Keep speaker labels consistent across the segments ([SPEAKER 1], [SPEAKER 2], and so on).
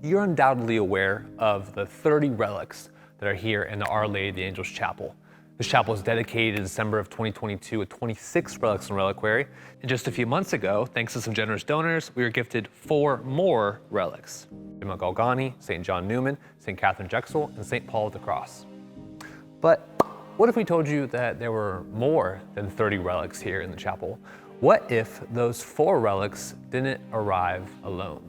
[SPEAKER 1] You're undoubtedly aware of the 30 relics that are here in the Our Lady of the Angels Chapel. This chapel was dedicated in December of 2022 with 26 relics in the reliquary. And just a few months ago, thanks to some generous donors, we were gifted 4 more relics. Emma Galgani, St. John Newman, St. Catherine Drexel, and St. Paul of the Cross. But what if we told you that there were more than 30 relics here in the chapel? What if those 4 relics didn't arrive alone?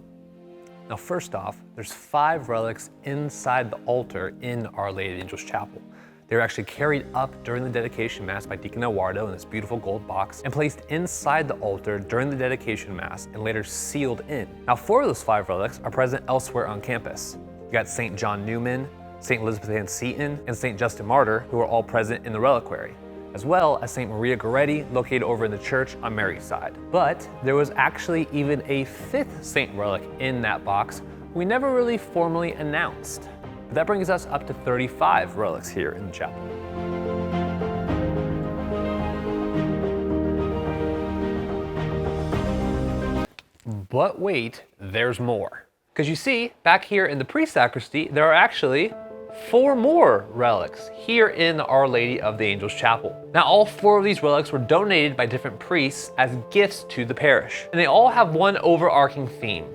[SPEAKER 1] Now, first off, there's 5 relics inside the altar in Our Lady of the Angels Chapel. They were actually carried up during the dedication mass by Deacon Eduardo in this beautiful gold box and placed inside the altar during the dedication mass and later sealed in. Now, 4 of those 5 relics are present elsewhere on campus. You got St. John Newman, St. Elizabeth Ann Seton, and St. Justin Martyr, who are all present in the reliquary, as well as St. Maria Goretti, located over in the church on Mary's side. But there was actually even a 5th saint relic in that box we never really formally announced. But that brings us up to 35 relics here in the chapel. But wait, there's more. Because you see, back here in the pre-sacristy, there are actually 4 more relics here in the Our Lady of the Angels Chapel. Now, all 4 of these relics were donated by different priests as gifts to the parish. And they all have one overarching theme: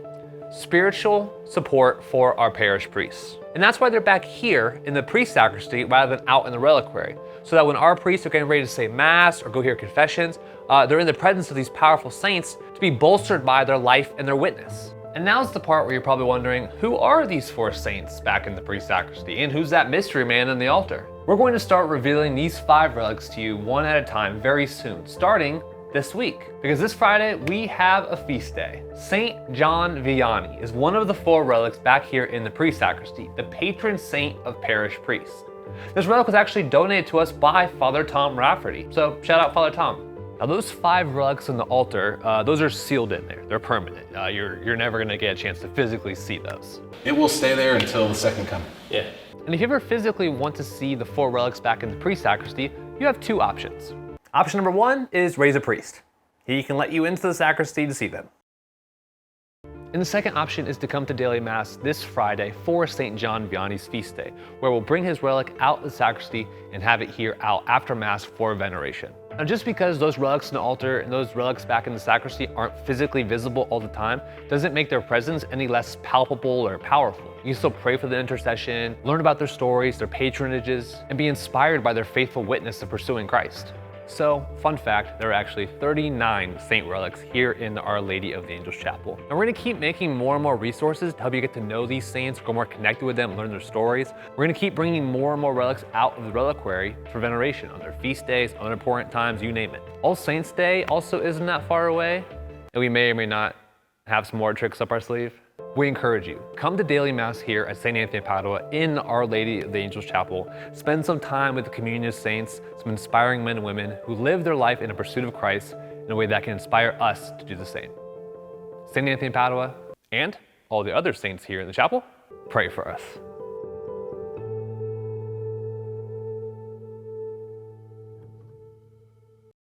[SPEAKER 1] spiritual support for our parish priests. And that's why they're back here in the pre-sacristy rather than out in the reliquary, so that when our priests are getting ready to say mass or go hear confessions, they're in the presence of these powerful saints to be bolstered by their life and their witness. And now's the part where you're probably wondering, who are these 4 saints back in the pre-sacristy, and who's that mystery man in the altar? We're going to start revealing these 5 relics to you one at a time very soon, starting this week. Because this Friday, we have a feast day. St. John Vianney is one of the 4 relics back here in the pre-sacristy, the patron saint of parish priests. This relic was actually donated to us by Father Tom Rafferty, so shout out Father Tom. Now, those 5 relics in the altar, those are sealed in there. They're permanent. You're never gonna get a chance to physically see those.
[SPEAKER 2] It will stay there until the second coming.
[SPEAKER 1] Yeah. And if you ever physically want to see the 4 relics back in the pre-sacristy, you have 2 options. Option number 1 is raise a priest. He can let you into the sacristy to see them. And the second option is to come to daily mass this Friday for St. John Vianney's feast day, where we'll bring his relic out of the sacristy and have it here out after mass for veneration. Now, just because those relics in the altar and those relics back in the sacristy aren't physically visible all the time, doesn't make their presence any less palpable or powerful. You can still pray for the intercession, learn about their stories, their patronages, and be inspired by their faithful witness of pursuing Christ. So, fun fact, there are actually 39 saint relics here in the Our Lady of the Angels Chapel. And we're gonna keep making more and more resources to help you get to know these saints, grow more connected with them, learn their stories. We're gonna keep bringing more and more relics out of the reliquary for veneration on their feast days, on important times, you name it. All Saints Day also isn't that far away, and we may or may not have some more tricks up our sleeve. We encourage you, come to daily mass here at St. Anthony of Padua in Our Lady of the Angels Chapel. Spend some time with the communion of saints, some inspiring men and women who live their life in a pursuit of Christ in a way that can inspire us to do the same. St. Anthony of Padua and all the other saints here in the chapel, pray for us.